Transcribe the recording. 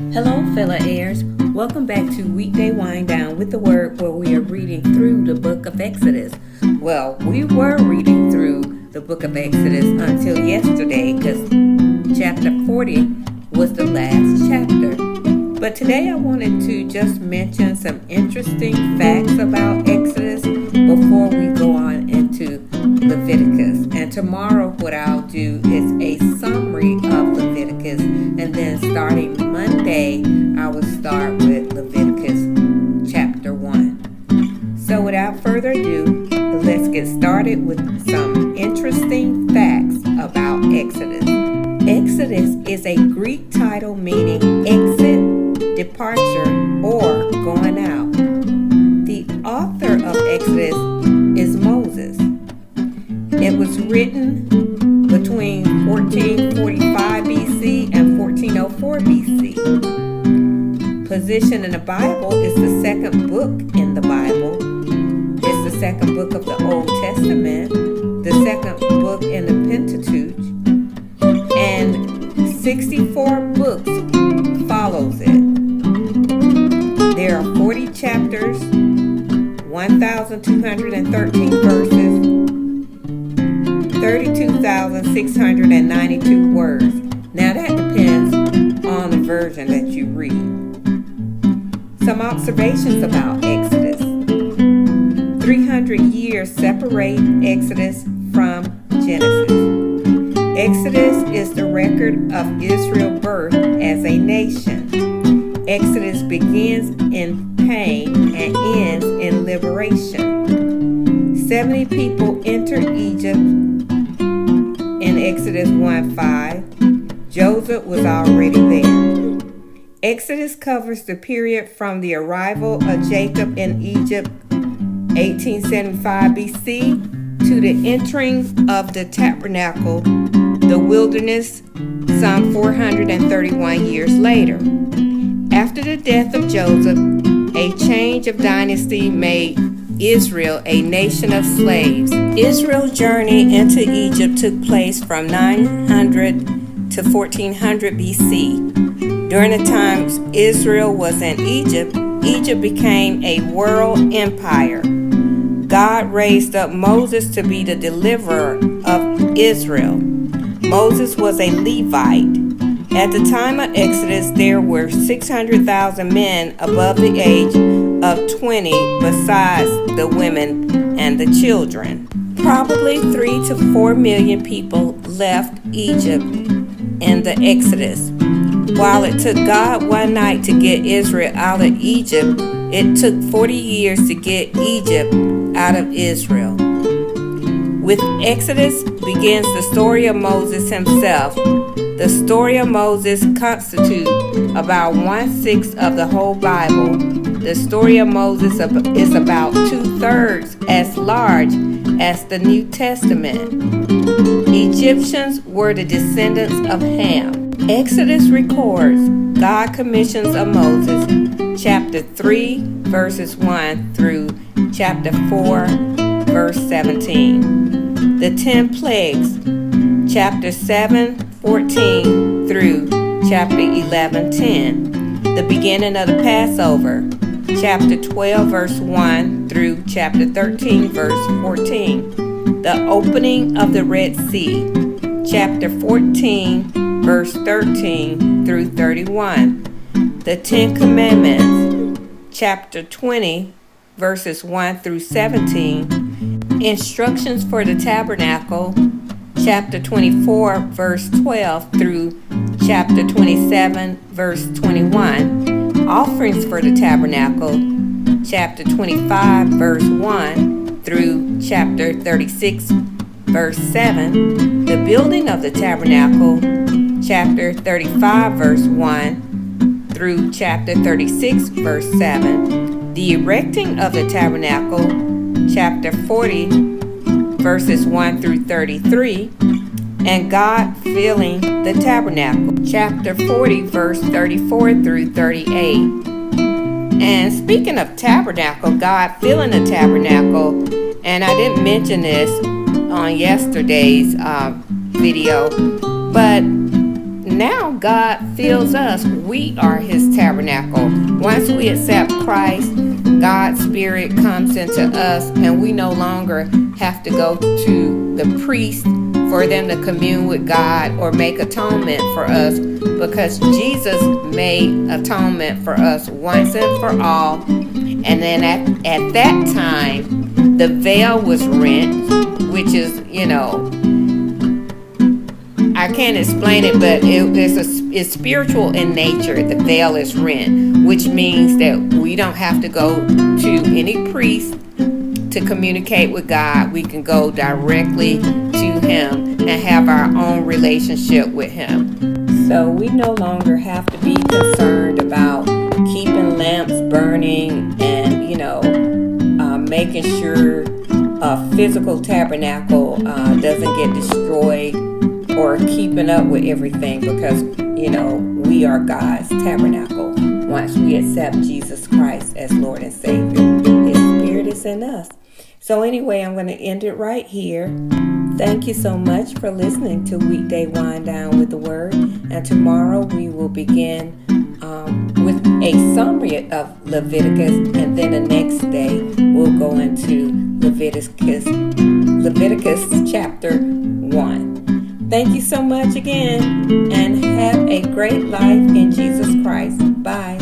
Hello, fellow heirs. Welcome back to Weekday Wind Down with the Word, where we are reading through the book of Exodus. Well, we were reading through the book of Exodus until yesterday because chapter 40 was the last chapter. But today I wanted to just mention some interesting facts about Exodus before we go on into Leviticus. And tomorrow what I'll do is a summary of Leviticus, and then starting Monday I will start with Leviticus chapter 1. So without further ado, let's get started with some interesting facts about Exodus. Exodus is a Greek title meaning exit, departure, or going out. The author of Exodus is Moses. It was written between 1445 BC and 1404 BC. Position in the Bible is the second book in the Bible. It's the second book of the Old Testament, the second book in the Pentateuch, and 64 books follows it. There are 40 chapters, 1,213 verses, 32,692 words. Now that depends on the version that you read. Some observations about Exodus. 300 years separate Exodus from Genesis. Exodus is the record of Israel's birth as a nation. Exodus begins in pain and ends in liberation. 70 people enter Egypt in Exodus 1:5. Joseph was already there. Exodus covers the period from the arrival of Jacob in Egypt, 1875 BC, to the entering of the tabernacle, the wilderness, some 431 years later. After the death of Joseph, a change of dynasty made Israel a nation of slaves. Israel's journey into Egypt took place from 900 to 1400 BC. During the times Israel was in Egypt, Egypt became a world empire. God raised up Moses to be the deliverer of Israel. Moses was a Levite. At the time of Exodus, there were 600,000 men above the age of 20, besides the women and the children. Probably 3 to 4 million people left Egypt in the Exodus. While it took God one night to get Israel out of Egypt, it took 40 years to get Egypt out of Israel. With Exodus begins the story of Moses himself. The story of Moses constitutes about 1/6 of the whole Bible. The story of Moses is about 2/3 as large as the New Testament. Egyptians were the descendants of Ham. Exodus records God commissions of Moses, chapter 3, verses 1 through chapter 4, verse 17. The 10 plagues, chapter 7:14 through chapter 11:10. The beginning of the Passover, chapter 12 verse 1 through chapter 13 verse 14. The opening of the Red Sea, chapter 14 verse 13 through 31. The 10 Commandments, chapter 20 verses 1 through 17. Instructions for the tabernacle, chapter 24 verse 12 through chapter 27 verse 21. Offerings for the tabernacle, chapter 25 verse 1 through chapter 36 verse 7. The building of the tabernacle, chapter 35 verse 1 through chapter 36 verse 7. The erecting of the tabernacle, chapter 40 verses 1 through 33. And God filling the tabernacle, chapter 40 verse 34 through 38. And speaking of tabernacle, God filling the tabernacle, and I didn't mention this on yesterday's video, but now God fills us. We are his tabernacle. Once we accept Christ, God's Spirit comes into us, and we no longer have to go to the priest for them to commune with God or make atonement for us, because Jesus made atonement for us once and for all. And then at that time, the veil was rent, which is, I can't explain it, but it's spiritual in nature. The veil is rent, which means that we don't have to go to any priest to communicate with God. We can go directly to him and have our own relationship with him. So we no longer have to be concerned about keeping lamps burning and, making sure a physical tabernacle doesn't get destroyed, or keeping up with everything, because, we are God's tabernacle. Once we accept Jesus Christ as Lord and Savior, his Spirit is in us. So anyway, I'm going to end it right here. Thank you so much for listening to Weekday Wind Down with the Word. And tomorrow we will begin with a summary of Leviticus. And then the next day we'll go into Leviticus chapter 1. Thank you so much again, and have a great life in Jesus Christ. Bye.